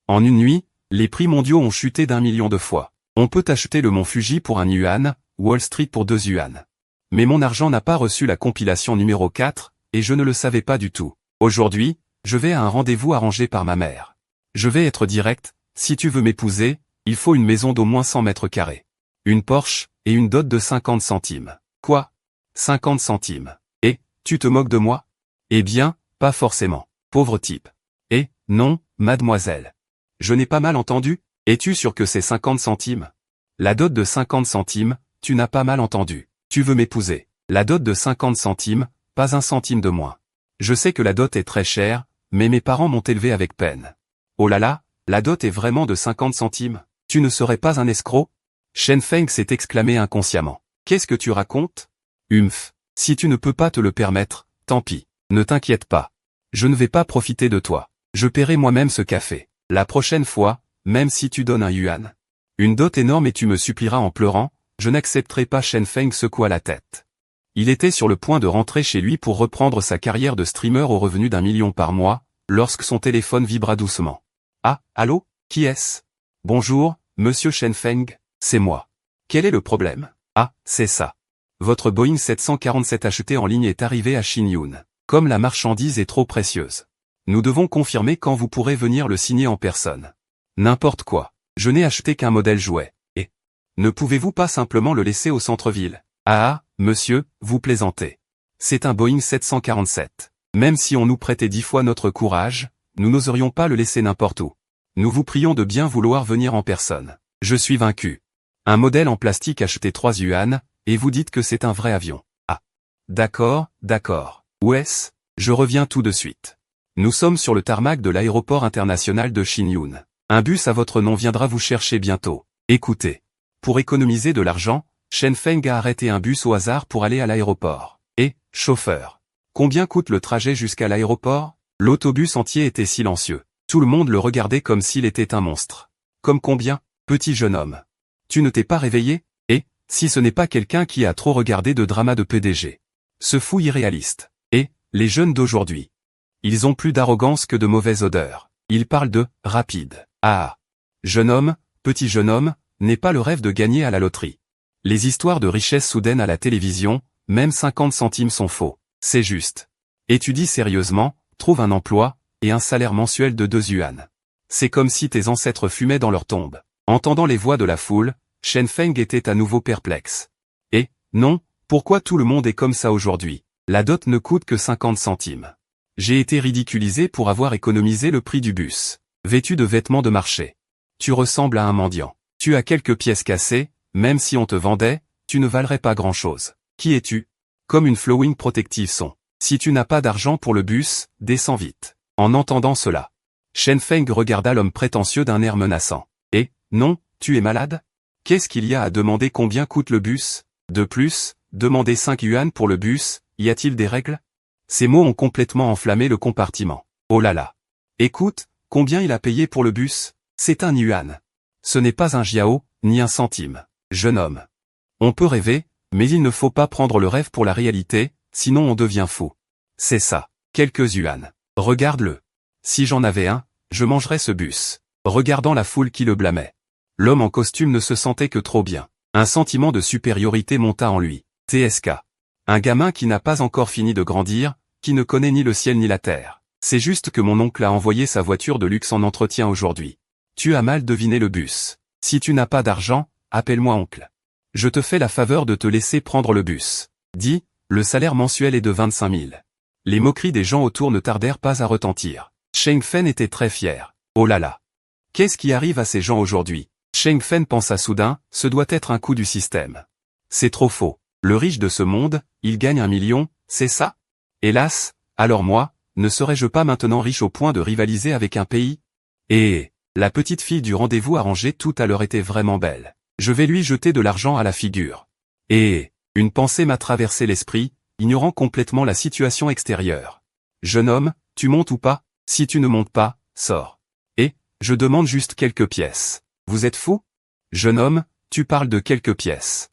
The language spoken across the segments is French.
En une nuit, les prix mondiaux ont chuté d'1 million de fois. On peut acheter le mont Fuji pour 1 yuan, Wall Street pour 2 yuan. Mais mon argent n'a pas reçu la compilation numéro 4, et je ne le savais pas du tout. Aujourd'hui, je vais à un rendez-vous arrangé par ma mère. Je vais être direct, si tu veux m'épouser, il faut une maison d'au moins 100 mètres carrés. Une Porsche, et une dot de 50 centimes. Quoi? 50 centimes. Et, tu te moques de moi? Eh bien, pas forcément. Pauvre type. Eh, non, mademoiselle. Je n'ai pas mal entendu? Es-tu sûr que c'est 50 centimes? La dot de 50 centimes, tu n'as pas mal entendu. Tu veux m'épouser. La dot de 50 centimes, pas un centime de moins. Je sais que la dot est très chère, mais mes parents m'ont élevé avec peine. Oh là là, la dot est vraiment de 50 centimes? Tu ne serais pas un escroc? Shen Feng s'est exclamé inconsciemment. Qu'est-ce que tu racontes? Humph. Si tu ne peux pas te le permettre, tant pis. Ne t'inquiète pas. Je ne vais pas profiter de toi. Je paierai moi-même ce café. La prochaine fois, même si tu donnes 1 yuan. Une dot énorme et tu me supplieras en pleurant, je n'accepterai pas. Shen Feng secoua la tête. Il était sur le point de rentrer chez lui pour reprendre sa carrière de streamer au revenu d'1 million par mois, lorsque son téléphone vibra doucement. Ah, allô? Qui est-ce? Bonjour, monsieur Shen Feng, c'est moi. Quel est le problème? Ah, c'est ça. Votre Boeing 747 acheté en ligne est arrivé à Xinyun. Comme la marchandise est trop précieuse. Nous devons confirmer quand vous pourrez venir le signer en personne. N'importe quoi. Je n'ai acheté qu'un modèle jouet. Et ne pouvez-vous pas simplement le laisser au centre-ville? Ah, monsieur, vous plaisantez. C'est un Boeing 747. Même si on nous prêtait 10 fois notre courage, nous n'oserions pas le laisser n'importe où. Nous vous prions de bien vouloir venir en personne. Je suis vaincu. Un modèle en plastique acheté 3 yuan, et vous dites que c'est un vrai avion. Ah. D'accord, d'accord. Où est-ce? Je reviens tout de suite. Nous sommes sur le tarmac de l'aéroport international de Xinyun. Un bus à votre nom viendra vous chercher bientôt. Écoutez. Pour économiser de l'argent, Shen Feng a arrêté un bus au hasard pour aller à l'aéroport. Et, chauffeur. Combien coûte le trajet jusqu'à l'aéroport? L'autobus entier était silencieux. Tout le monde le regardait comme s'il était un monstre. Comme combien? Petit jeune homme. Tu ne t'es pas réveillé? Et, si ce n'est pas quelqu'un qui a trop regardé de dramas de PDG. Ce fou irréaliste. Et, les jeunes d'aujourd'hui. Ils ont plus d'arrogance que de mauvaise odeur. Ils parlent de « rapide ». Ah. Jeune homme, petit jeune homme, n'est pas le rêve de gagner à la loterie. Les histoires de richesse soudaine à la télévision, même 50 centimes sont faux. C'est juste. Étudie sérieusement, trouve un emploi, et un salaire mensuel de 2 yuan. C'est comme si tes ancêtres fumaient dans leur tombe. Entendant les voix de la foule, Shen Feng était à nouveau perplexe. Et, non, pourquoi tout le monde est comme ça aujourd'hui? La dot ne coûte que 50 centimes. J'ai été ridiculisé pour avoir économisé le prix du bus. Vêtu de vêtements de marché. Tu ressembles à un mendiant. Tu as quelques pièces cassées, même si on te vendait, tu ne valerais pas grand-chose. Qui es-tu? Comme une flowing protective son. Si tu n'as pas d'argent pour le bus, descends vite. En entendant cela, Shen Feng regarda l'homme prétentieux d'un air menaçant. Et, non, tu es malade? Qu'est-ce qu'il y a à demander combien coûte le bus? De plus, demander 5 yuan pour le bus, y a-t-il des règles? Ces mots ont complètement enflammé le compartiment. Oh là là. Écoute, combien il a payé pour le bus? C'est 1 yuan. Ce n'est pas un jiao, ni un centime. Jeune homme. On peut rêver, mais il ne faut pas prendre le rêve pour la réalité, sinon on devient fou. C'est ça. Quelques yuan. Regarde-le. Si j'en avais un, je mangerais ce bus. Regardant la foule qui le blâmait. L'homme en costume ne se sentait que trop bien. Un sentiment de supériorité monta en lui. TSK. Un gamin qui n'a pas encore fini de grandir, qui ne connaît ni le ciel ni la terre. C'est juste que mon oncle a envoyé sa voiture de luxe en entretien aujourd'hui. Tu as mal deviné le bus. Si tu n'as pas d'argent, appelle-moi oncle. Je te fais la faveur de te laisser prendre le bus. Dis, le salaire mensuel est de 25 000. Les moqueries des gens autour ne tardèrent pas à retentir. Shen Feng était très fier. Oh là là. Qu'est-ce qui arrive à ces gens aujourd'hui? Shen Feng pensa soudain, ce doit être un coup du système. C'est trop faux. Le riche de ce monde, il gagne 1 million, c'est ça? Hélas, alors moi, ne serais-je pas maintenant riche au point de rivaliser avec un pays? Et la petite fille du rendez-vous arrangé tout à l'heure était vraiment belle. Je vais lui jeter de l'argent à la figure. Et une pensée m'a traversé l'esprit, ignorant complètement la situation extérieure. Jeune homme, tu montes ou pas? Si tu ne montes pas, sors. Et je demande juste quelques pièces. Vous êtes fou? Jeune homme, tu parles de quelques pièces.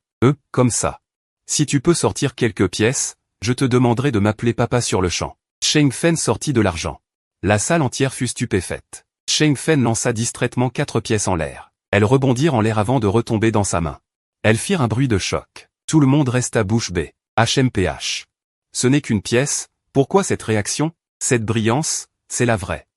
Comme ça. Si tu peux sortir quelques pièces, je te demanderai de m'appeler papa sur le champ. Shen Feng sortit de l'argent. La salle entière fut stupéfaite. Cheng Fen lança distraitement 4 pièces en l'air. Elles rebondirent en l'air avant de retomber dans sa main. Elles firent un bruit de choc. Tout le monde resta bouche bée. HMPH. Ce n'est qu'une pièce, pourquoi cette réaction? Cette brillance, c'est la vraie.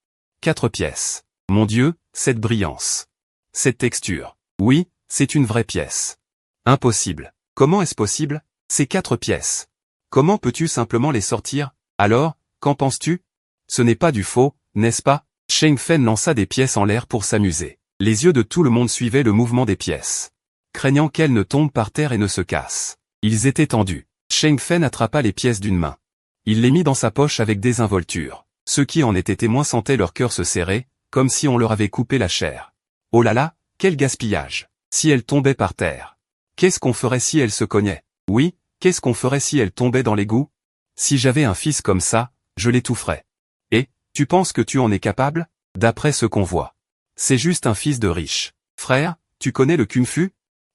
4 pièces. Mon Dieu, cette brillance. Cette texture. Oui, c'est une vraie pièce. Impossible. Comment est-ce possible? Ces 4 pièces. Comment peux-tu simplement les sortir? Alors, qu'en penses-tu? Ce n'est pas du faux, n'est-ce pas? Cheng Fen lança des pièces en l'air pour s'amuser. Les yeux de tout le monde suivaient le mouvement des pièces. Craignant qu'elles ne tombent par terre et ne se cassent. Ils étaient tendus. Cheng Fen attrapa les pièces d'une main. Il les mit dans sa poche avec désinvolture. Ceux qui en étaient témoins sentaient leur cœur se serrer, comme si on leur avait coupé la chair. Oh là là, quel gaspillage! Si elles tombaient par terre. Qu'est-ce qu'on ferait si elles se cognaient? Oui, qu'est-ce qu'on ferait si elles tombaient dans l'égout? Si j'avais un fils comme ça, je l'étoufferais. Et, tu penses que tu en es capable? D'après ce qu'on voit. C'est juste un fils de riche. Frère, tu connais le kung-fu?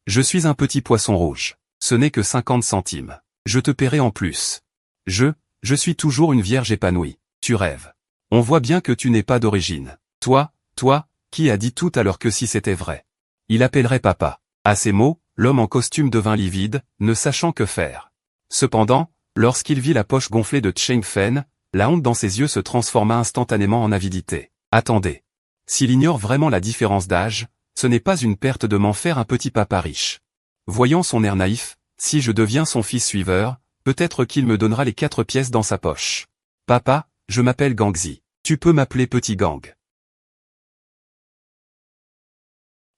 Je suis un petit poisson rouge. Ce n'est que 50 centimes. Je te paierai en plus. Je suis toujours une vierge épanouie. Tu rêves. On voit bien que tu n'es pas d'origine. Toi, qui a dit tout à l'heure que si c'était vrai? Il appellerait papa. À ces mots, l'homme en costume devint livide, ne sachant que faire. Cependant, lorsqu'il vit la poche gonflée de Cheng Fen, la honte dans ses yeux se transforma instantanément en avidité. Attendez. S'il ignore vraiment la différence d'âge, ce n'est pas une perte de m'en faire un petit papa riche. Voyant son air naïf, si je deviens son fils suiveur, peut-être qu'il me donnera les 4 pièces dans sa poche. Papa, je m'appelle Gangzi. Tu peux m'appeler Petit Gang.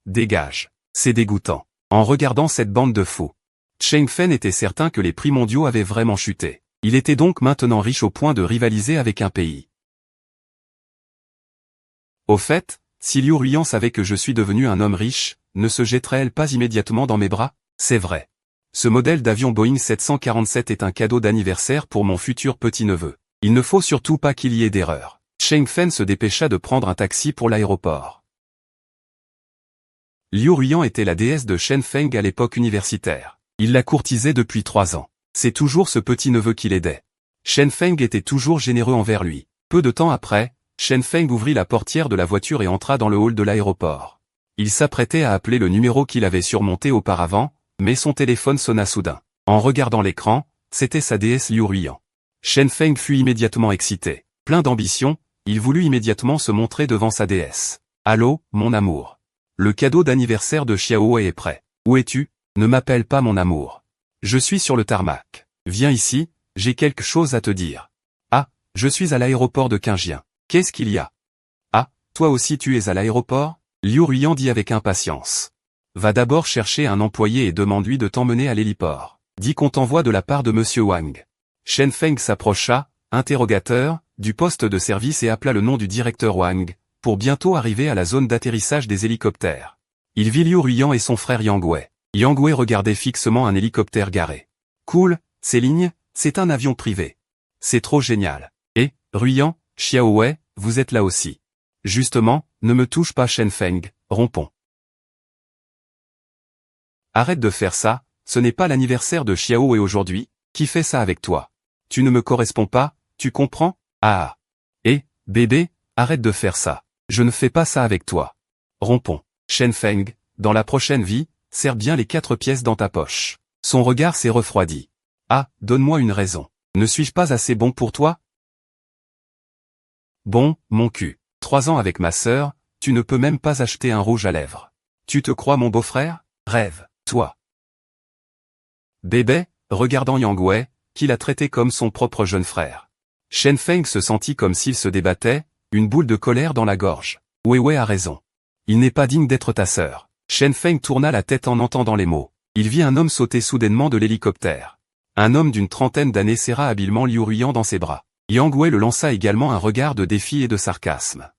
Dégage. C'est dégoûtant. En regardant cette bande de fous. Cheng Fen était certain que les prix mondiaux avaient vraiment chuté. Il était donc maintenant riche au point de rivaliser avec un pays. Au fait, si Liu Ruiyan savait que je suis devenu un homme riche, ne se jetterait-elle pas immédiatement dans mes bras? C'est vrai. Ce modèle d'avion Boeing 747 est un cadeau d'anniversaire pour mon futur petit-neveu. Il ne faut surtout pas qu'il y ait d'erreur. Cheng Fen se dépêcha de prendre un taxi pour l'aéroport. Liu Ruiyan était la déesse de Shen Feng à l'époque universitaire. Il la courtisait depuis 3 ans. C'est toujours ce petit-neveu qui l'aidait. Shen Feng était toujours généreux envers lui. Peu de temps après, Shen Feng ouvrit la portière de la voiture et entra dans le hall de l'aéroport. Il s'apprêtait à appeler le numéro qu'il avait surmonté auparavant, mais son téléphone sonna soudain. En regardant l'écran, c'était sa déesse Liu Ruiyan. Shen Feng fut immédiatement excité. Plein d'ambition, il voulut immédiatement se montrer devant sa déesse. « Allô, mon amour. Le cadeau d'anniversaire de Xiao Wei est prêt. Où es-tu? Ne m'appelle pas mon amour. Je suis sur le tarmac. Viens ici, j'ai quelque chose à te dire. Ah, je suis à l'aéroport de Qinjian. Qu'est-ce qu'il y a? Ah, toi aussi tu es à l'aéroport? Liu Ruiyan dit avec impatience. Va d'abord chercher un employé et demande-lui de t'emmener à l'héliport. Dis qu'on t'envoie de la part de Monsieur Wang. Shen Feng s'approcha, interrogateur, du poste de service et appela le nom du directeur Wang, pour bientôt arriver à la zone d'atterrissage des hélicoptères. Il vit Liu Ruiyan et son frère Yang Wei. Yang Wei regardait fixement un hélicoptère garé. Cool, ces lignes, c'est un avion privé. C'est trop génial. Et, Ruiyan, Xiao Wei, vous êtes là aussi. Justement, ne me touche pas Shen Feng, rompons. Arrête de faire ça, ce n'est pas l'anniversaire de Xiao Wei aujourd'hui, qui fait ça avec toi? Tu ne me corresponds pas, tu comprends? Ah. Et, bébé, arrête de faire ça. Je ne fais pas ça avec toi. Rompons. Shen Feng, dans la prochaine vie, serre bien les 4 pièces dans ta poche. Son regard s'est refroidi. Ah, donne-moi une raison. Ne suis-je pas assez bon pour toi? Bon, mon cul. 3 ans avec ma sœur, tu ne peux même pas acheter un rouge à lèvres. Tu te crois mon beau-frère? Rêve, toi. Bébé, regardant Yang Wei, qui l'a traité comme son propre jeune frère. Shen Feng se sentit comme s'il se débattait, une boule de colère dans la gorge. Wei a raison. Il n'est pas digne d'être ta sœur. Shen Feng tourna la tête en entendant les mots. Il vit un homme sauter soudainement de l'hélicoptère. Un homme d'une trentaine d'années serra habilement Liu Ruiyan dans ses bras. Yang Wei le lança également un regard de défi et de sarcasme.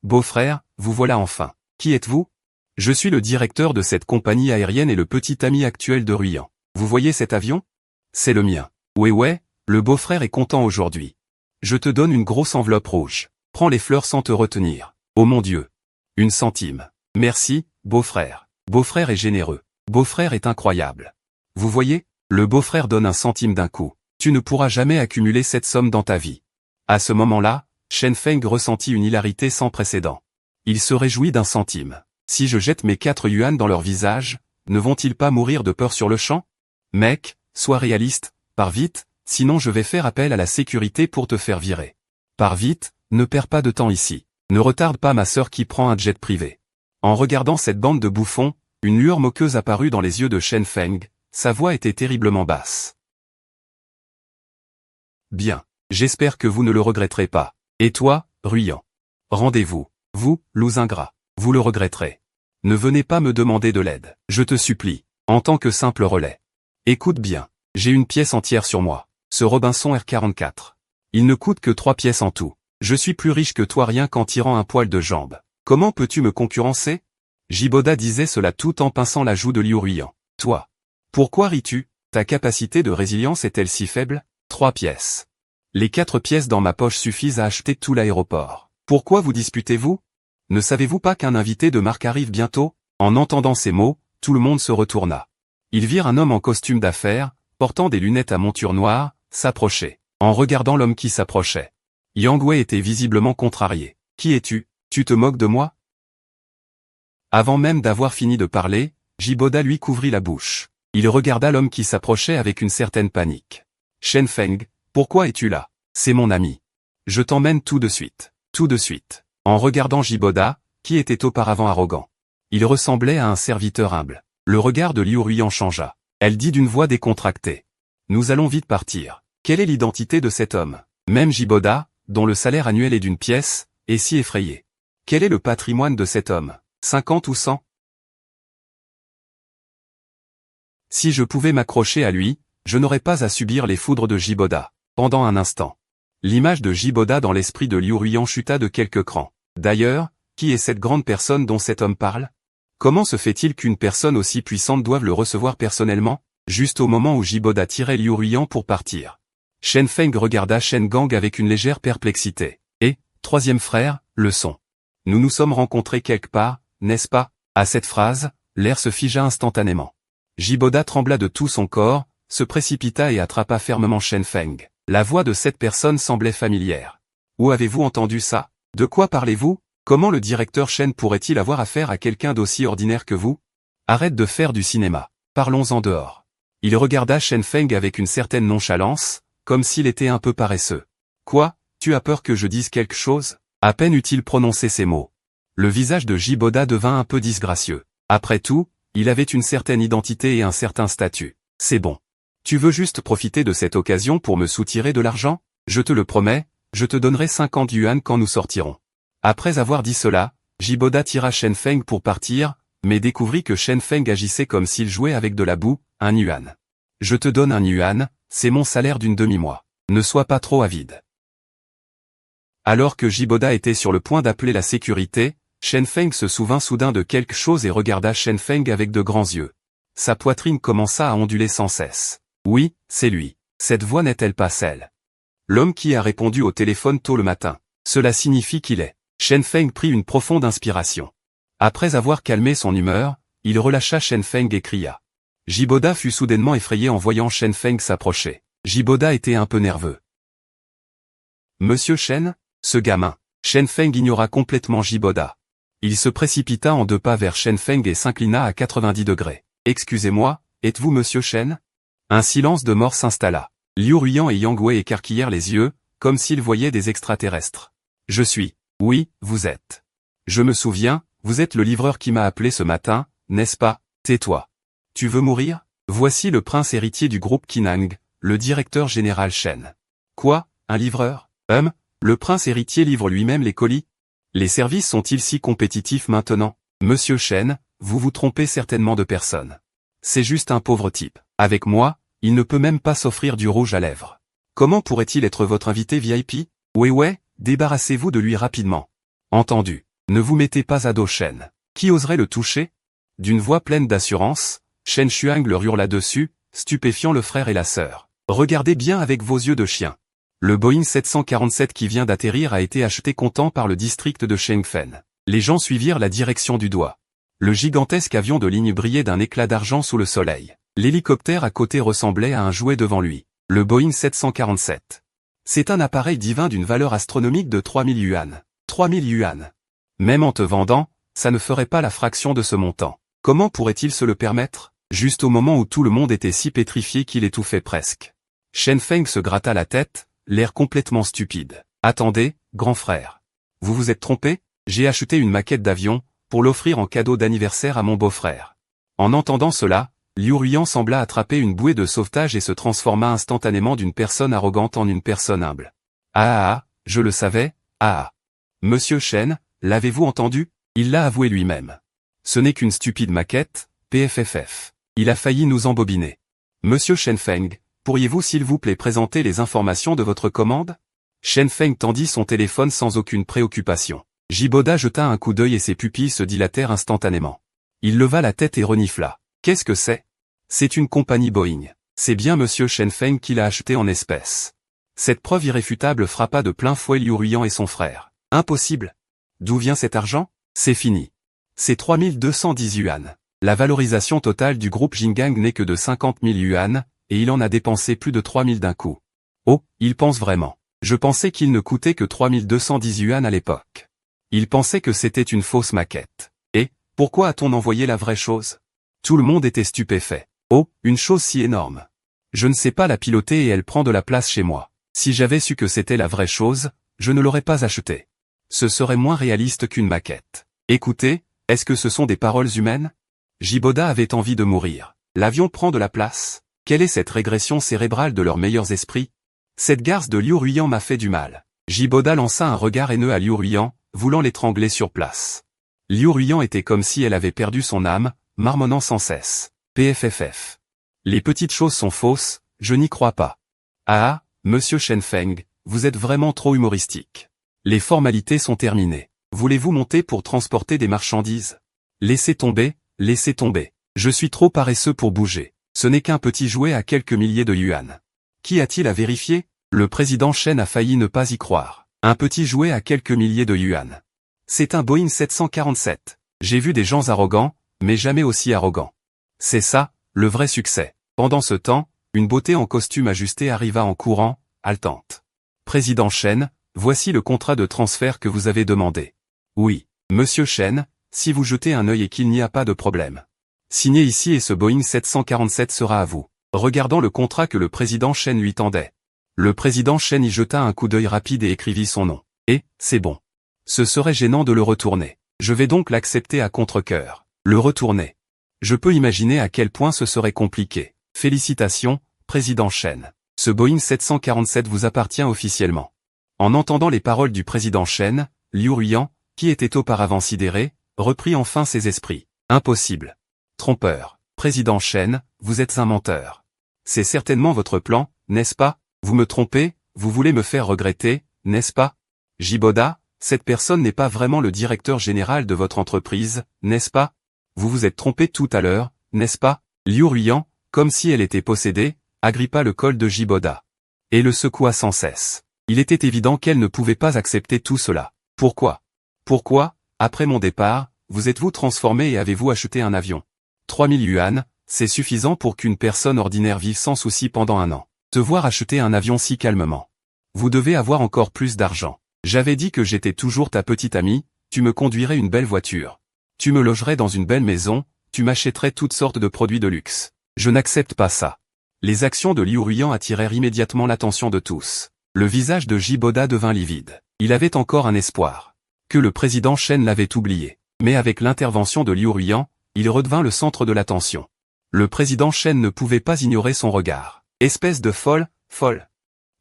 Beau-frère, vous voilà enfin. Qui êtes-vous? Je suis le directeur de cette compagnie aérienne et le petit ami actuel de Ruiyan. Vous voyez cet avion? C'est le mien. Wei, le beau-frère est content aujourd'hui. Je te donne une grosse enveloppe rouge. Prends les fleurs sans te retenir. Oh mon Dieu. 1 centime. Merci, beau-frère. Beau-frère est généreux. Beau-frère est incroyable. Vous voyez, le beau-frère donne 1 centime d'un coup. Tu ne pourras jamais accumuler cette somme dans ta vie. À ce moment-là, Shen Feng ressentit une hilarité sans précédent. Il se réjouit d'un centime. Si je jette mes 4 yuan dans leur visage, ne vont-ils pas mourir de peur sur le champ? Mec, sois réaliste, pars vite, sinon je vais faire appel à la sécurité pour te faire virer. Pars vite, ne perds pas de temps ici. Ne retarde pas ma sœur qui prend un jet privé. En regardant cette bande de bouffons, une lueur moqueuse apparut dans les yeux de Shen Feng, sa voix était terriblement basse. Bien. J'espère que vous ne le regretterez pas. Et toi, Ruyant? Rendez-vous. Vous, loups ingrats. Vous le regretterez. Ne venez pas me demander de l'aide. Je te supplie. En tant que simple relais. Écoute bien. J'ai une pièce entière sur moi. Ce Robinson R44. Il ne coûte que 3 pièces en tout. Je suis plus riche que toi rien qu'en tirant un poil de jambe. Comment peux-tu me concurrencer? Jiboda disait cela tout en pinçant la joue de Liu Ruyant. Toi. Pourquoi ris-tu? Ta capacité de résilience est-elle si faible? 3 pièces. Les 4 pièces dans ma poche suffisent à acheter tout l'aéroport. Pourquoi vous disputez-vous? Ne savez-vous pas qu'un invité de marque arrive bientôt? En entendant ces mots, tout le monde se retourna. Ils virent un homme en costume d'affaires, portant des lunettes à monture noire, s'approcher. En regardant l'homme qui s'approchait, Yang Wei était visiblement contrarié. Qui es-tu? Tu te moques de moi? Avant même d'avoir fini de parler, Jiboda lui couvrit la bouche. Il regarda l'homme qui s'approchait avec une certaine panique. Shen Feng, pourquoi es-tu là? C'est mon ami. Je t'emmène tout de suite. Tout de suite. En regardant Jiboda, qui était auparavant arrogant. Il ressemblait à un serviteur humble. Le regard de Liu Ruyant changea. Elle dit d'une voix décontractée. Nous allons vite partir. Quelle est l'identité de cet homme? Même Jiboda, dont le salaire annuel est d'une pièce, est si effrayé. Quel est le patrimoine de cet homme? 50 ou 100? Si je pouvais m'accrocher à lui, je n'aurais pas à subir les foudres de Jiboda. Pendant un instant. L'image de Jiboda dans l'esprit de Liu Ruyant chuta de quelques crans. D'ailleurs, qui est cette grande personne dont cet homme parle? Comment se fait-il qu'une personne aussi puissante doive le recevoir personnellement? Juste au moment où Jiboda tirait Liu Ruyant pour partir. Shen Feng regarda Shen Gang avec une légère perplexité. Et, troisième frère, le son. Nous nous sommes rencontrés quelque part, n'est-ce pas? À cette phrase, l'air se figea instantanément. Jiboda trembla de tout son corps, se précipita et attrapa fermement Shen Feng. La voix de cette personne semblait familière. Où avez-vous entendu ça? De quoi parlez-vous? Comment le directeur Shen pourrait-il avoir affaire à quelqu'un d'aussi ordinaire que vous? Arrête de faire du cinéma. Parlons en dehors. Il regarda Shen Feng avec une certaine nonchalance, comme s'il était un peu paresseux. Quoi? Tu as peur que je dise quelque chose? À peine eut-il prononcé ces mots. Le visage de Jiboda devint un peu disgracieux. Après tout, il avait une certaine identité et un certain statut. C'est bon. Tu veux juste profiter de cette occasion pour me soutirer de l'argent? Je te le promets, je te donnerai 50 yuan quand nous sortirons. Après avoir dit cela, Jiboda tira Shen Feng pour partir, mais découvrit que Shen Feng agissait comme s'il jouait avec de la boue, 1 yuan. Je te donne 1 yuan, c'est mon salaire d'une demi-mois. Ne sois pas trop avide. Alors que Jiboda était sur le point d'appeler la sécurité, Shen Feng se souvint soudain de quelque chose et regarda Shen Feng avec de grands yeux. Sa poitrine commença à onduler sans cesse. Oui, c'est lui. Cette voix n'est-elle pas celle? L'homme qui a répondu au téléphone tôt le matin. Cela signifie qu'il est. Shen Feng prit une profonde inspiration. Après avoir calmé son humeur, il relâcha Shen Feng et cria. Jiboda fut soudainement effrayé en voyant Shen Feng s'approcher. Jiboda était un peu nerveux. Monsieur Shen? Ce gamin. Shen Feng ignora complètement Jiboda. Il se précipita en 2 pas vers Shen Feng et s'inclina à 90 degrés. Excusez-moi, êtes-vous Monsieur Shen? Un silence de mort s'installa. Liu Ruyant et Yang Wei écarquillèrent les yeux, comme s'ils voyaient des extraterrestres. Je suis. Oui, vous êtes. Je me souviens, vous êtes le livreur qui m'a appelé ce matin, n'est-ce pas? Tais-toi. Tu veux mourir? Voici le prince héritier du groupe Qinang, le directeur général Shen. Quoi? Un livreur? Le prince héritier livre lui-même les colis? Les services sont-ils si compétitifs maintenant? Monsieur Shen, vous vous trompez certainement de personne. C'est juste un pauvre type. Avec moi, il ne peut même pas s'offrir du rouge à lèvres. Comment pourrait-il être votre invité VIP? Ouais, débarrassez-vous de lui rapidement. Entendu. Ne vous mettez pas à dos Shen. Qui oserait le toucher? D'une voix pleine d'assurance, Shen Xuang leur hurla dessus, stupéfiant le frère et la sœur. Regardez bien avec vos yeux de chien. Le Boeing 747 qui vient d'atterrir a été acheté comptant par le district de Shengfen. Les gens suivirent la direction du doigt. Le gigantesque avion de ligne brillait d'un éclat d'argent sous le soleil. L'hélicoptère à côté ressemblait à un jouet devant lui. Le Boeing 747. C'est un appareil divin d'une valeur astronomique de 3000 yuan. 3000 yuan. Même en te vendant, ça ne ferait pas la fraction de ce montant. Comment pourrait-il se le permettre? Juste au moment où tout le monde était si pétrifié qu'il étouffait presque. Shen Feng se gratta la tête, l'air complètement stupide. Attendez, grand frère. Vous vous êtes trompé? J'ai acheté une maquette d'avion, pour l'offrir en cadeau d'anniversaire à mon beau-frère. En entendant cela, Liu Ruiyan sembla attraper une bouée de sauvetage et se transforma instantanément d'une personne arrogante en une personne humble. Ah, je le savais, Monsieur Shen, l'avez-vous entendu? Il l'a avoué lui-même. Ce n'est qu'une stupide maquette, PFFF. Il a failli nous embobiner. Monsieur Shen Feng, pourriez-vous s'il vous plaît présenter les informations de votre commande? Shen Feng tendit son téléphone sans aucune préoccupation. Jiboda jeta un coup d'œil et ses pupilles se dilatèrent instantanément. Il leva la tête et renifla. Qu'est-ce que c'est? C'est une compagnie Boeing. C'est bien Monsieur Shen Feng qui l'a acheté en espèces. Cette preuve irréfutable frappa de plein fouet Liu Ruiyan et son frère. Impossible. D'où vient cet argent? C'est fini. C'est 3210 yuan. La valorisation totale du groupe Jingang n'est que de 50 000 yuan, et il en a dépensé plus de 3000 d'un coup. Oh, il pense vraiment. Je pensais qu'il ne coûtait que 3210 yuan à l'époque. Il pensait que c'était une fausse maquette. Et, pourquoi a-t-on envoyé la vraie chose? Tout le monde était stupéfait. Oh, une chose si énorme. Je ne sais pas la piloter et elle prend de la place chez moi. Si j'avais su que c'était la vraie chose, je ne l'aurais pas achetée. Ce serait moins réaliste qu'une maquette. Écoutez, est-ce que ce sont des paroles humaines? Jiboda avait envie de mourir. L'avion prend de la place. Quelle est cette régression cérébrale de leurs meilleurs esprits? Cette garce de Liu Ruiyan m'a fait du mal. Jiboda lança un regard haineux à Liu Ruiyan, voulant l'étrangler sur place. Liu Ruiyan était comme si elle avait perdu son âme, marmonnant sans cesse. PFFF. Les petites choses sont fausses, je n'y crois pas. Ah, Monsieur Shen Feng, vous êtes vraiment trop humoristique. Les formalités sont terminées. Voulez-vous monter pour transporter des marchandises? Laissez tomber, laissez tomber. Je suis trop paresseux pour bouger. Ce n'est qu'un petit jouet à quelques milliers de yuan. Qui a-t-il à vérifier? Le président Shen a failli ne pas y croire. Un petit jouet à quelques milliers de yuan. C'est un Boeing 747. J'ai vu des gens arrogants, mais jamais aussi arrogants. C'est ça, le vrai succès. Pendant ce temps, une beauté en costume ajusté arriva en courant, haletante. Président Shen, voici le contrat de transfert que vous avez demandé. Oui, Monsieur Shen, si vous jetez un œil et qu'il n'y a pas de problème. Signez ici et ce Boeing 747 sera à vous. Regardant le contrat que le président Shen lui tendait. Le président Shen y jeta un coup d'œil rapide et écrivit son nom. Et, c'est bon. Ce serait gênant de le retourner. Je vais donc l'accepter à contre-cœur. Le retourner. Je peux imaginer à quel point ce serait compliqué. Félicitations, président Shen. Ce Boeing 747 vous appartient officiellement. En entendant les paroles du président Shen, Liu Ruiyan, qui était auparavant sidéré, reprit enfin ses esprits. Impossible. Trompeur. Président Shen, vous êtes un menteur. C'est certainement votre plan, n'est-ce pas? Vous me trompez, vous voulez me faire regretter, n'est-ce pas? Jiboda, cette personne n'est pas vraiment le directeur général de votre entreprise, n'est-ce pas? Vous vous êtes trompé tout à l'heure, n'est-ce pas? Liu Ruiyan, comme si elle était possédée, agrippa le col de Jiboda. Et le secoua sans cesse. Il était évident qu'elle ne pouvait pas accepter tout cela. Pourquoi? Pourquoi, après mon départ, vous êtes-vous transformé et avez-vous acheté un avion? 3000 yuan, c'est suffisant pour qu'une personne ordinaire vive sans souci pendant un an. Te voir acheter un avion si calmement. Vous devez avoir encore plus d'argent. J'avais dit que j'étais toujours ta petite amie, tu me conduirais une belle voiture. Tu me logerais dans une belle maison, tu m'achèterais toutes sortes de produits de luxe. Je n'accepte pas ça. Les actions de Liu Ruiyan attirèrent immédiatement l'attention de tous. Le visage de Jiboda devint livide. Il avait encore un espoir. Que le président Shen l'avait oublié. Mais avec l'intervention de Liu Ruiyan, il redevint le centre de l'attention. Le président Shen ne pouvait pas ignorer son regard. Espèce de folle.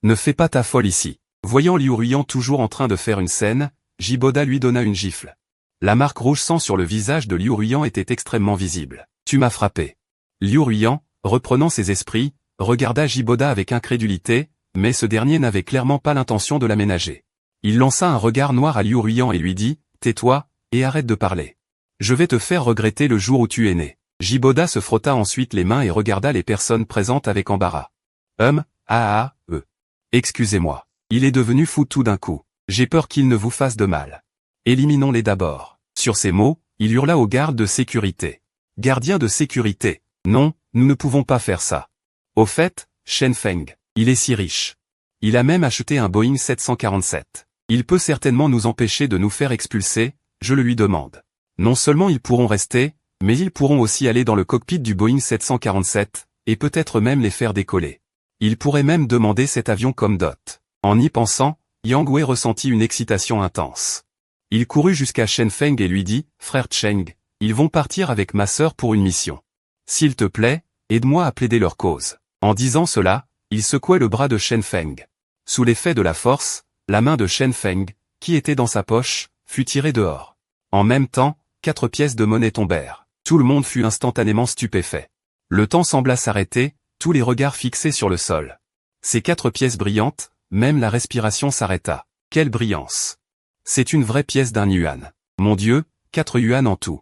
Ne fais pas ta folle ici. Voyant Liu Ruiyan toujours en train de faire une scène, Jiboda lui donna une gifle. La marque rouge sang sur le visage de Liu Ruiyan était extrêmement visible. Tu m'as frappé. Liu Ruiyan, reprenant ses esprits, regarda Jiboda avec incrédulité, mais ce dernier n'avait clairement pas l'intention de l'aménager. Il lança un regard noir à Liu Ruiyan et lui dit, tais-toi, et arrête de parler. Je vais te faire regretter le jour où tu es né. Jiboda se frotta ensuite les mains et regarda les personnes présentes avec embarras. Excusez-moi. Il est devenu fou tout d'un coup. J'ai peur qu'il ne vous fasse de mal. Éliminons-les d'abord. Sur ces mots, il hurla aux gardes de sécurité. Gardiens de sécurité. Non, nous ne pouvons pas faire ça. Au fait, Shen Feng, il est si riche. Il a même acheté un Boeing 747. Il peut certainement nous empêcher de nous faire expulser, je le lui demande. Non seulement ils pourront rester, mais ils pourront aussi aller dans le cockpit du Boeing 747, et peut-être même les faire décoller. Ils pourraient même demander cet avion comme dot. En y pensant, Yang Wei ressentit une excitation intense. Il courut jusqu'à Chen Feng et lui dit, « Frère Cheng, ils vont partir avec ma sœur pour une mission. S'il te plaît, aide-moi à plaider leur cause. » En disant cela, il secouait le bras de Chen Feng. Sous l'effet de la force, la main de Chen Feng, qui était dans sa poche, fut tirée dehors. En même temps, 4 pièces de monnaie tombèrent. Tout le monde fut instantanément stupéfait. Le temps sembla s'arrêter, tous les regards fixés sur le sol. Ces 4 pièces brillantes, même la respiration s'arrêta. Quelle brillance! C'est une vraie pièce d'un yuan. Mon Dieu, 4 yuan en tout.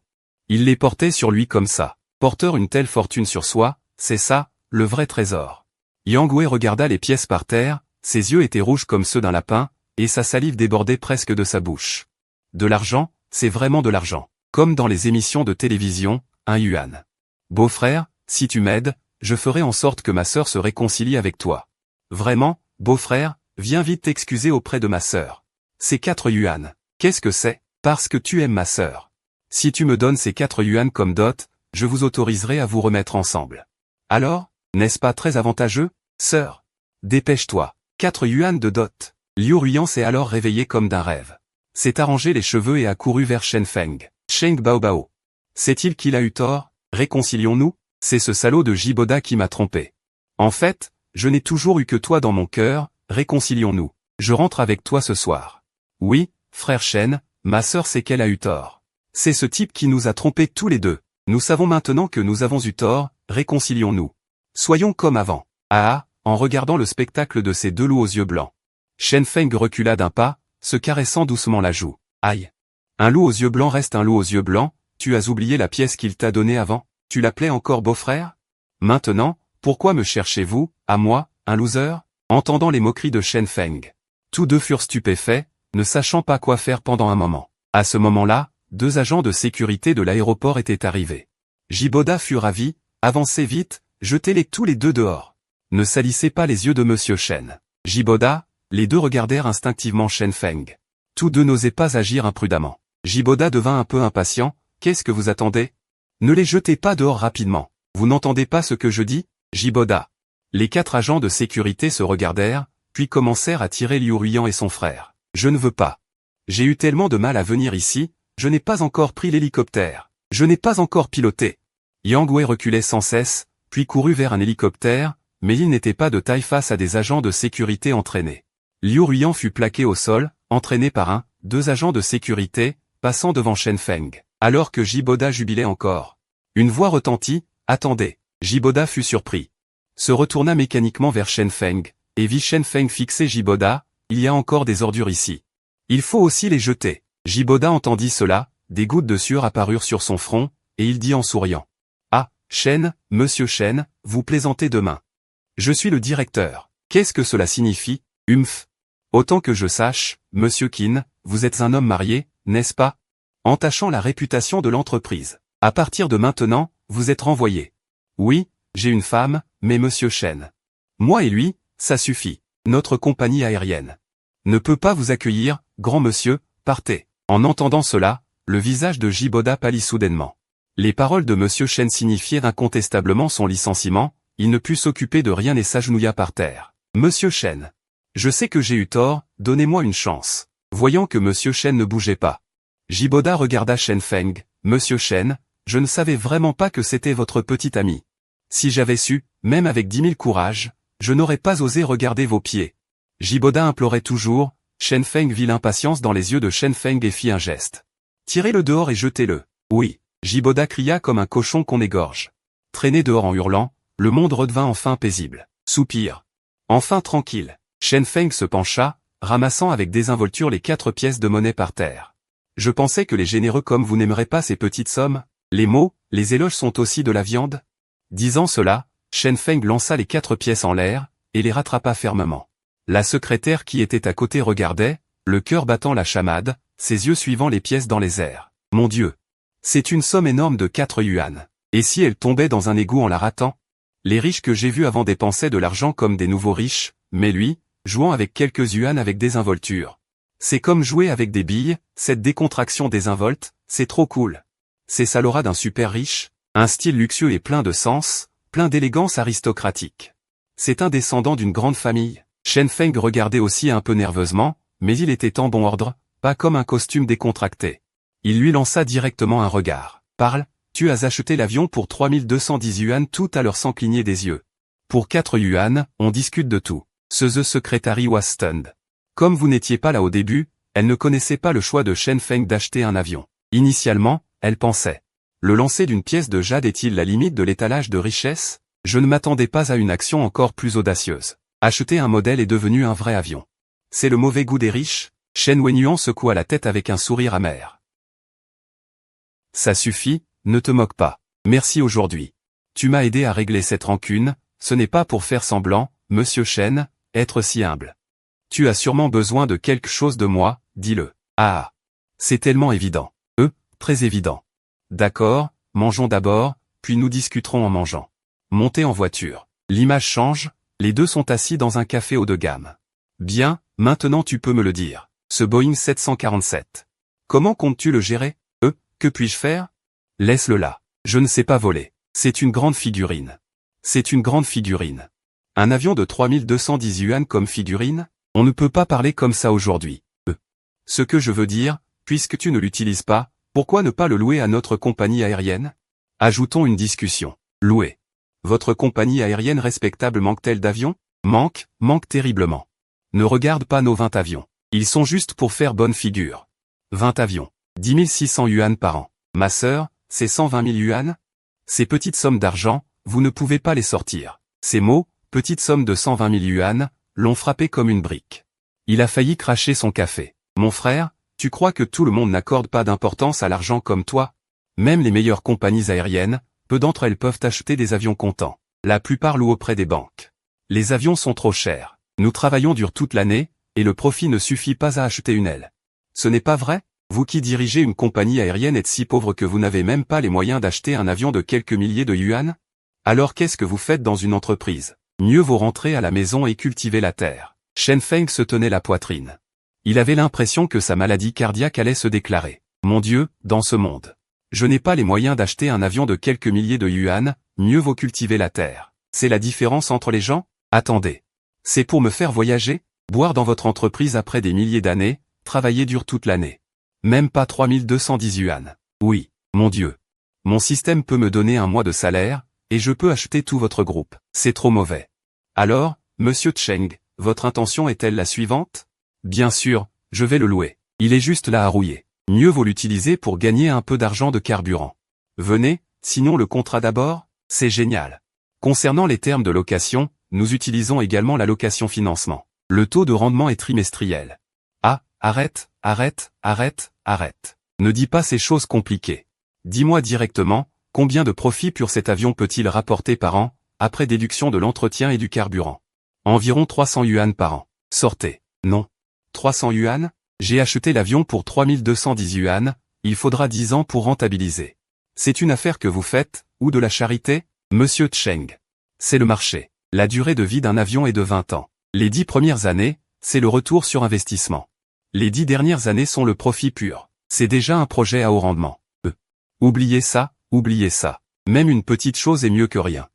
Il les portait sur lui comme ça. Porteur une telle fortune sur soi, c'est ça, le vrai trésor. Yang Wei regarda les pièces par terre, ses yeux étaient rouges comme ceux d'un lapin, et sa salive débordait presque de sa bouche. De l'argent, c'est vraiment de l'argent. Comme dans les émissions de télévision, un yuan. Beau-frère, si tu m'aides, je ferai en sorte que ma sœur se réconcilie avec toi. Vraiment, beau-frère, viens vite t'excuser auprès de ma sœur. Ces 4 yuan, qu'est-ce que c'est? Parce que tu aimes ma sœur. Si tu me donnes ces 4 yuan comme dot, je vous autoriserai à vous remettre ensemble. Alors, n'est-ce pas très avantageux, sœur? Dépêche-toi. 4 yuan de dot. Liu Ruian s'est alors réveillé comme d'un rêve. S'est arrangé les cheveux et a couru vers Chen Feng. Sheng Bao Bao. Sait-il qu'il a eu tort? Réconcilions-nous? C'est ce salaud de Jiboda qui m'a trompé. En fait, je n'ai toujours eu que toi dans mon cœur, réconcilions-nous. Je rentre avec toi ce soir. Oui, frère Chen, ma sœur sait qu'elle a eu tort. C'est ce type qui nous a trompés tous les deux. Nous savons maintenant que nous avons eu tort, réconcilions-nous. Soyons comme avant. Ah, en regardant le spectacle de ces 2 loups aux yeux blancs. Chen Feng recula d'un pas, se caressant doucement la joue. Aïe. Un loup aux yeux blancs reste un loup aux yeux blancs, tu as oublié la pièce qu'il t'a donnée avant? Tu l'appelais encore beau-frère? Maintenant, pourquoi me cherchez-vous, à moi, un loser? Entendant les moqueries de Chen Feng. Tous deux furent stupéfaits, ne sachant pas quoi faire pendant un moment. À ce moment-là, 2 agents de sécurité de l'aéroport étaient arrivés. Jiboda fut ravi, avancez vite, jetez-les tous les deux dehors. Ne salissez pas les yeux de Monsieur Chen. Jiboda, les 2 regardèrent instinctivement Chen Feng. Tous 2 n'osaient pas agir imprudemment. Jiboda devint un peu impatient, qu'est-ce que vous attendez? Ne les jetez pas dehors rapidement. Vous n'entendez pas ce que je dis, Jiboda? Les 4 agents de sécurité se regardèrent, puis commencèrent à tirer Liu Ruian et son frère. Je ne veux pas. J'ai eu tellement de mal à venir ici, je n'ai pas encore pris l'hélicoptère. Je n'ai pas encore piloté. Yang Wei reculait sans cesse, puis courut vers un hélicoptère, mais il n'était pas de taille face à des agents de sécurité entraînés. Liu Ruian fut plaqué au sol, entraîné par 2 agents de sécurité, passant devant Chen Feng, alors que Jiboda jubilait encore. Une voix retentit, « Attendez !» Jiboda fut surpris. Se retourna mécaniquement vers Chen Feng, et vit Chen Feng fixer Jiboda, « Il y a encore des ordures ici. Il faut aussi les jeter. » Jiboda entendit cela, des gouttes de sueur apparurent sur son front, et il dit en souriant. « Ah, Chen, monsieur Chen, vous plaisantez demain. Je suis le directeur. Qu'est-ce que cela signifie, humph? Autant que je sache, monsieur Qin, vous êtes un homme marié, n'est-ce pas? Entachant la réputation de l'entreprise. À partir de maintenant, vous êtes renvoyé. Oui, j'ai une femme, mais monsieur Chen. Moi et lui, ça suffit. Notre compagnie aérienne ne peut pas vous accueillir, grand monsieur, partez. » En entendant cela, le visage de Jiboda pâlit soudainement. Les paroles de monsieur Chen signifiaient incontestablement son licenciement, il ne put s'occuper de rien et s'agenouilla par terre. Monsieur Chen. Je sais que j'ai eu tort, donnez-moi une chance. Voyant que monsieur Chen ne bougeait pas. Jiboda regarda Chen Feng, monsieur Chen, je ne savais vraiment pas que c'était votre petit ami. Si j'avais su, même avec 10 000 courage, je n'aurais pas osé regarder vos pieds. Jiboda implorait toujours, Chen Feng vit l'impatience dans les yeux de Chen Feng et fit un geste. Tirez-le dehors et jetez-le. Oui. Jiboda cria comme un cochon qu'on égorge. Traîné dehors en hurlant, le monde redevint enfin paisible. Soupir. Enfin tranquille. Chen Feng se pencha, ramassant avec désinvolture les 4 pièces de monnaie par terre. Je pensais que les généreux comme vous n'aimeraient pas ces petites sommes. Les mots, les éloges sont aussi de la viande. Disant cela, Chen Feng lança les 4 pièces en l'air, et les rattrapa fermement. La secrétaire qui était à côté regardait, le cœur battant la chamade, ses yeux suivant les pièces dans les airs. Mon Dieu! C'est une somme énorme de 4 yuan. Et si elle tombait dans un égout en la ratant? Les riches que j'ai vus avant dépensaient de l'argent comme des nouveaux riches, mais lui, jouant avec quelques yuan avec désinvolture. C'est comme jouer avec des billes, cette décontraction désinvolte, c'est trop cool. C'est ça l'aura d'un super riche, un style luxueux et plein de sens, plein d'élégance aristocratique. C'est un descendant d'une grande famille. Shen Feng regardait aussi un peu nerveusement, mais il était en bon ordre, pas comme un costume décontracté. Il lui lança directement un regard. Parle, tu as acheté l'avion pour 3210 yuan tout à l'heure sans cligner des yeux. Pour 4 yuan, on discute de tout. The secretary was stunned. Comme vous n'étiez pas là au début, elle ne connaissait pas le choix de Shen Feng d'acheter un avion. Initialement, elle pensait. Le lancer d'une pièce de jade est-il la limite de l'étalage de richesse? Je ne m'attendais pas à une action encore plus audacieuse. Acheter un modèle est devenu un vrai avion. C'est le mauvais goût des riches? Shen Wenyuan secoua la tête avec un sourire amer. Ça suffit, ne te moque pas. Merci aujourd'hui. Tu m'as aidé à régler cette rancune, ce n'est pas pour faire semblant, monsieur Shen, être si humble. Tu as sûrement besoin de quelque chose de moi, dis-le. Ah. C'est tellement évident. Très évident. D'accord, mangeons d'abord, puis nous discuterons en mangeant. Montez en voiture. L'image change, les deux sont assis dans un café haut de gamme. Bien, maintenant tu peux me le dire. Ce Boeing 747. Comment comptes-tu le gérer? Que puis-je faire? Laisse-le là. Je ne sais pas voler. C'est une grande figurine. C'est une grande figurine. Un avion de 3210 yuan comme figurine? On ne peut pas parler comme ça aujourd'hui. Ce que je veux dire, puisque tu ne l'utilises pas, pourquoi ne pas le louer à notre compagnie aérienne? Ajoutons une discussion. Louer. Votre compagnie aérienne respectable manque-t-elle d'avions? Manque terriblement. Ne regarde pas nos 20 avions. Ils sont juste pour faire bonne figure. 20 avions. 10 600 yuan par an. Ma sœur, c'est 120 000 yuan? Ces petites sommes d'argent, vous ne pouvez pas les sortir. Ces mots, petite somme de 120 000 yuan, l'ont frappé comme une brique. Il a failli cracher son café. Mon frère, tu crois que tout le monde n'accorde pas d'importance à l'argent comme toi? Même les meilleures compagnies aériennes, peu d'entre elles peuvent acheter des avions comptants. La plupart louent auprès des banques. Les avions sont trop chers. Nous travaillons dur toute l'année, et le profit ne suffit pas à acheter une aile. Ce n'est pas vrai? Vous qui dirigez une compagnie aérienne êtes si pauvre que vous n'avez même pas les moyens d'acheter un avion de quelques milliers de yuan? Alors qu'est-ce que vous faites dans une entreprise? Mieux vaut rentrer à la maison et cultiver la terre. Shen Feng se tenait la poitrine. Il avait l'impression que sa maladie cardiaque allait se déclarer. Mon Dieu, dans ce monde. Je n'ai pas les moyens d'acheter un avion de quelques milliers de yuan, mieux vaut cultiver la terre. C'est la différence entre les gens? Attendez. C'est pour me faire voyager? Boire dans votre entreprise après des milliers d'années, travailler dur toute l'année. Même pas 3210 yuan. Oui, mon Dieu. Mon système peut me donner un mois de salaire, et je peux acheter tout votre groupe. C'est trop mauvais. Alors, monsieur Cheng, votre intention est-elle la suivante? Bien sûr, je vais le louer. Il est juste là à rouiller. Mieux vaut l'utiliser pour gagner un peu d'argent de carburant. Venez, signons le contrat d'abord? C'est génial. Concernant les termes de location, nous utilisons également la location financement. Le taux de rendement est trimestriel. Ah, arrête. Ne dis pas ces choses compliquées. Dis-moi directement, combien de profit pour cet avion peut-il rapporter par an, après déduction de l'entretien et du carburant? Environ 300 yuan par an. Sortez. Non. 300 yuan? J'ai acheté l'avion pour 3210 yuan, il faudra 10 ans pour rentabiliser. C'est une affaire que vous faites, ou de la charité? Monsieur Cheng. C'est le marché. La durée de vie d'un avion est de 20 ans. Les 10 premières années, c'est le retour sur investissement. Les 10 dernières années sont le profit pur. C'est déjà un projet à haut rendement. Oubliez ça. Même une petite chose est mieux que rien.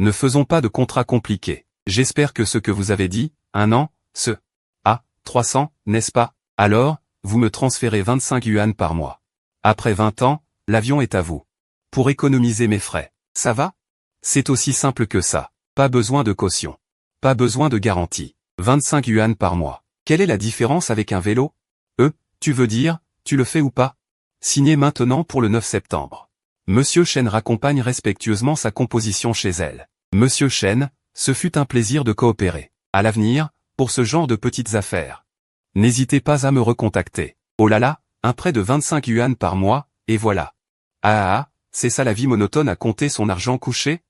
Ne faisons pas de contrat compliqué. J'espère que ce que vous avez dit, un an, 300, n'est-ce pas? Alors, vous me transférez 25 yuan par mois. Après 20 ans, l'avion est à vous. Pour économiser mes frais. Ça va? C'est aussi simple que ça. Pas besoin de caution. Pas besoin de garantie. 25 yuan par mois. Quelle est la différence avec un vélo? Tu veux dire, tu le fais ou pas? Signez maintenant pour le 9 septembre. Monsieur Shen raccompagne respectueusement sa composition chez elle. Monsieur Shen, ce fut un plaisir de coopérer. À l'avenir, pour ce genre de petites affaires. N'hésitez pas à me recontacter. Oh là là, un prêt de 25 yuan par mois, et voilà. C'est ça la vie monotone à compter son argent couché?